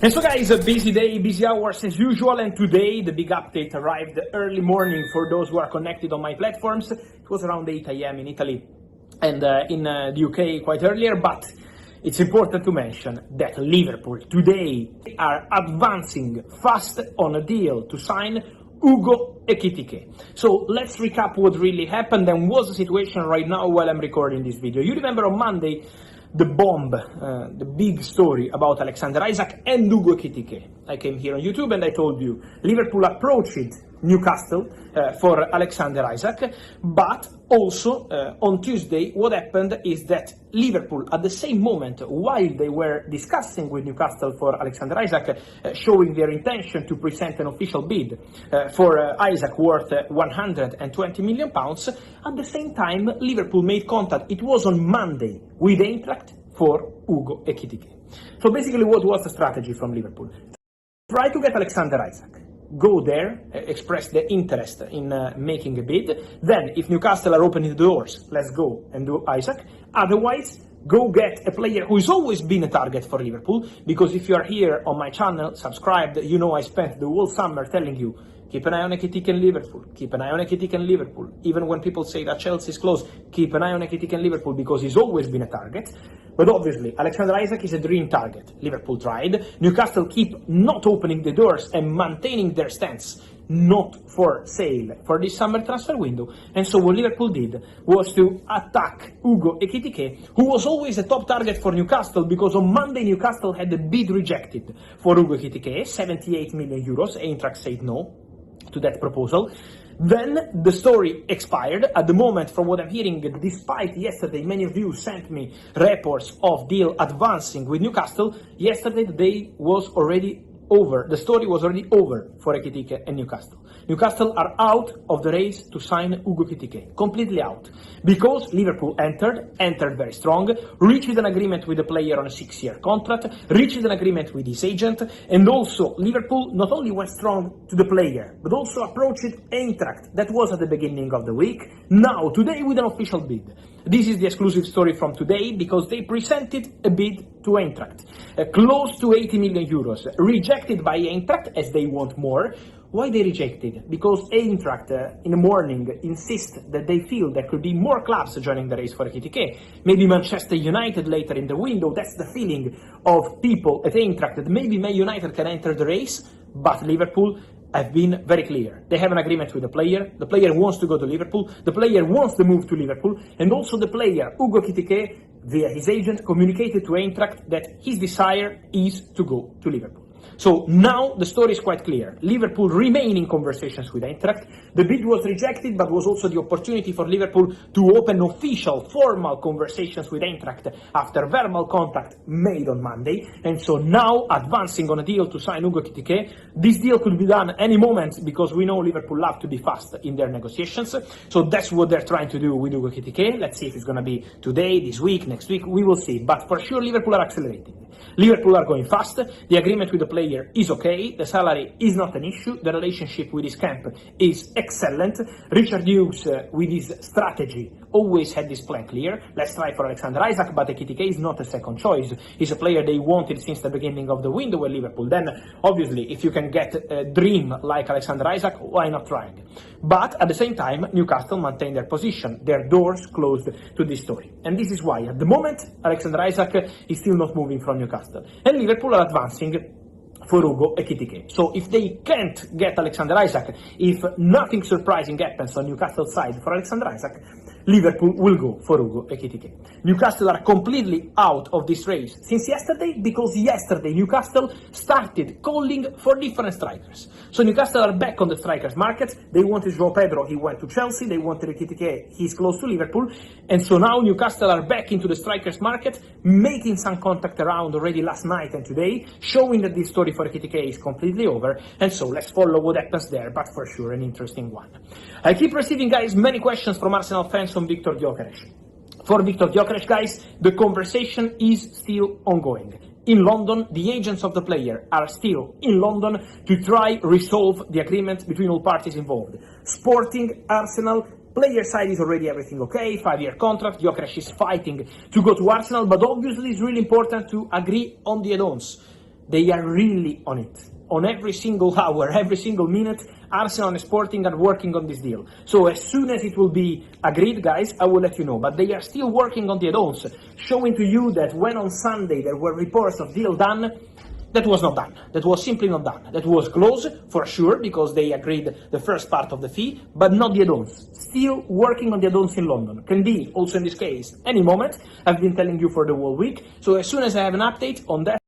And so guys, a busy day, busy hours as usual, and today the big update arrived early morning for those who are connected on my platforms. It was around 8 a.m. in Italy and in the UK quite earlier, but it's important to mention that Liverpool today are advancing fast on a deal to sign Hugo Ekitike. So let's recap what really happened and what's the situation right now while I'm recording this video. You remember on Monday the bomb, the big story about Alexander Isak and Hugo Ekitike. I came here on YouTube and I told you Liverpool approached Newcastle for Alexander Isak, but also on Tuesday what happened is that Liverpool, at the same moment while they were discussing with Newcastle for Alexander Isak, showing their intention to present an official bid for Isak worth £120 million, at the same time Liverpool made contact, it was on Monday, with Eintracht for Hugo Ekitike. So basically what was the strategy from Liverpool? Try to get Alexander Isak. Go there, express the interest in making a bid. Then, if Newcastle are opening the doors, let's go and do Isak. Otherwise, go get a player who's always been a target for Liverpool. Because if you are here on my channel, subscribed, you know I spent the whole summer telling you, keep an eye on Ekitike in Liverpool, keep an eye on Ekitike in Liverpool. Even when people say that Chelsea is close, keep an eye on Ekitike in Liverpool because he's always been a target. But obviously, Alexander Isak is a dream target. Liverpool tried. Newcastle keep not opening the doors and maintaining their stance, not for sale, for this summer transfer window. And so what Liverpool did was to attack Hugo Ekitike, who was always a top target for Newcastle, because on Monday Newcastle had a bid rejected for Hugo Ekitike, 78 million euros. Eintracht said no to that proposal. Then the story expired. At the moment, from what I'm hearing, despite yesterday many of you sent me reports of deal advancing with Newcastle, yesterday the day was already over. The story was already over for Ekitike and Newcastle. Newcastle are out of the race to sign Hugo Ekitike, completely out. Because Liverpool entered very strong, reached an agreement with the player on a 6-year contract, reached an agreement with his agent, and also Liverpool not only went strong to the player, but also approached Eintracht. That was at the beginning of the week. Now, today with an official bid. This is the exclusive story from today, because they presented a bid to Eintracht, close to 80 million euros, rejected by Eintracht as they want more. Why they rejected? Because Eintracht in the morning insist that they feel there could be more clubs joining the race for Ekitike. Maybe Manchester United later in the window. That's the feeling of people at Eintracht, that maybe Man United can enter the race, but Liverpool have been very clear. They have an agreement with the player wants to go to Liverpool, the player wants to move to Liverpool, and also the player, Hugo Ekitike, via his agent, communicated to Eintracht that his desire is to go to Liverpool. So now the story is quite clear. Liverpool remain in conversations with Eintracht. The bid was rejected, but was also the opportunity for Liverpool to open official, formal conversations with Eintracht after verbal contact made on Monday. And so now advancing on a deal to sign Hugo Ekitike. This deal could be done any moment, because we know Liverpool love to be fast in their negotiations. So that's what they're trying to do with Hugo Ekitike. Let's see if it's going to be today, this week, next week. We will see. But for sure, Liverpool are accelerating. Liverpool are going fast. The agreement with the player is okay. The salary is not an issue. The relationship with his camp is excellent. Richard Hughes, with his strategy, always had this plan clear. Let's try for Alexander Isak, but Ekitike is not a second choice. He's a player they wanted since the beginning of the window at Liverpool. Then, obviously, if you can get a dream like Alexander Isak, why not trying? But at the same time, Newcastle maintain their position, their doors closed to this story. And this is why, at the moment, Alexander Isak is still not moving from Newcastle. And Liverpool are advancing for Hugo Ekitike. So if they can't get Alexander Isak, if nothing surprising happens on Newcastle side for Alexander Isak, Liverpool will go for Hugo Ekitike. Newcastle are completely out of this race since yesterday, because yesterday Newcastle started calling for different strikers. So Newcastle are back on the strikers market. They wanted João Pedro, he went to Chelsea. They wanted Ekitike, he's close to Liverpool. And so now Newcastle are back into the strikers market, making some contact around already last night and today, showing that this story for Ekitike is completely over. And so let's follow what happens there, but for sure an interesting one. I keep receiving, guys, many questions from Arsenal fans on Victor Gyökeres. For Victor Gyökeres, guys, the conversation is still ongoing. In London, the agents of the player are still in London to try resolve the agreement between all parties involved. Sporting, Arsenal, player side is already everything okay, 5-year contract, Gyökeres is fighting to go to Arsenal, but obviously it's really important to agree on the add-ons. They are really on it. On every single hour, every single minute, Arsenal and Sporting are working on this deal. So as soon as it will be agreed, guys, I will let you know. But they are still working on the add-ons, showing to you that when on Sunday there were reports of deal done, that was not done. That was simply not done. That was close, for sure, because they agreed the first part of the fee, but not the add-ons. Still working on the add-ons in London. Can be, also in this case, any moment. I've been telling you for the whole week. So as soon as I have an update on that,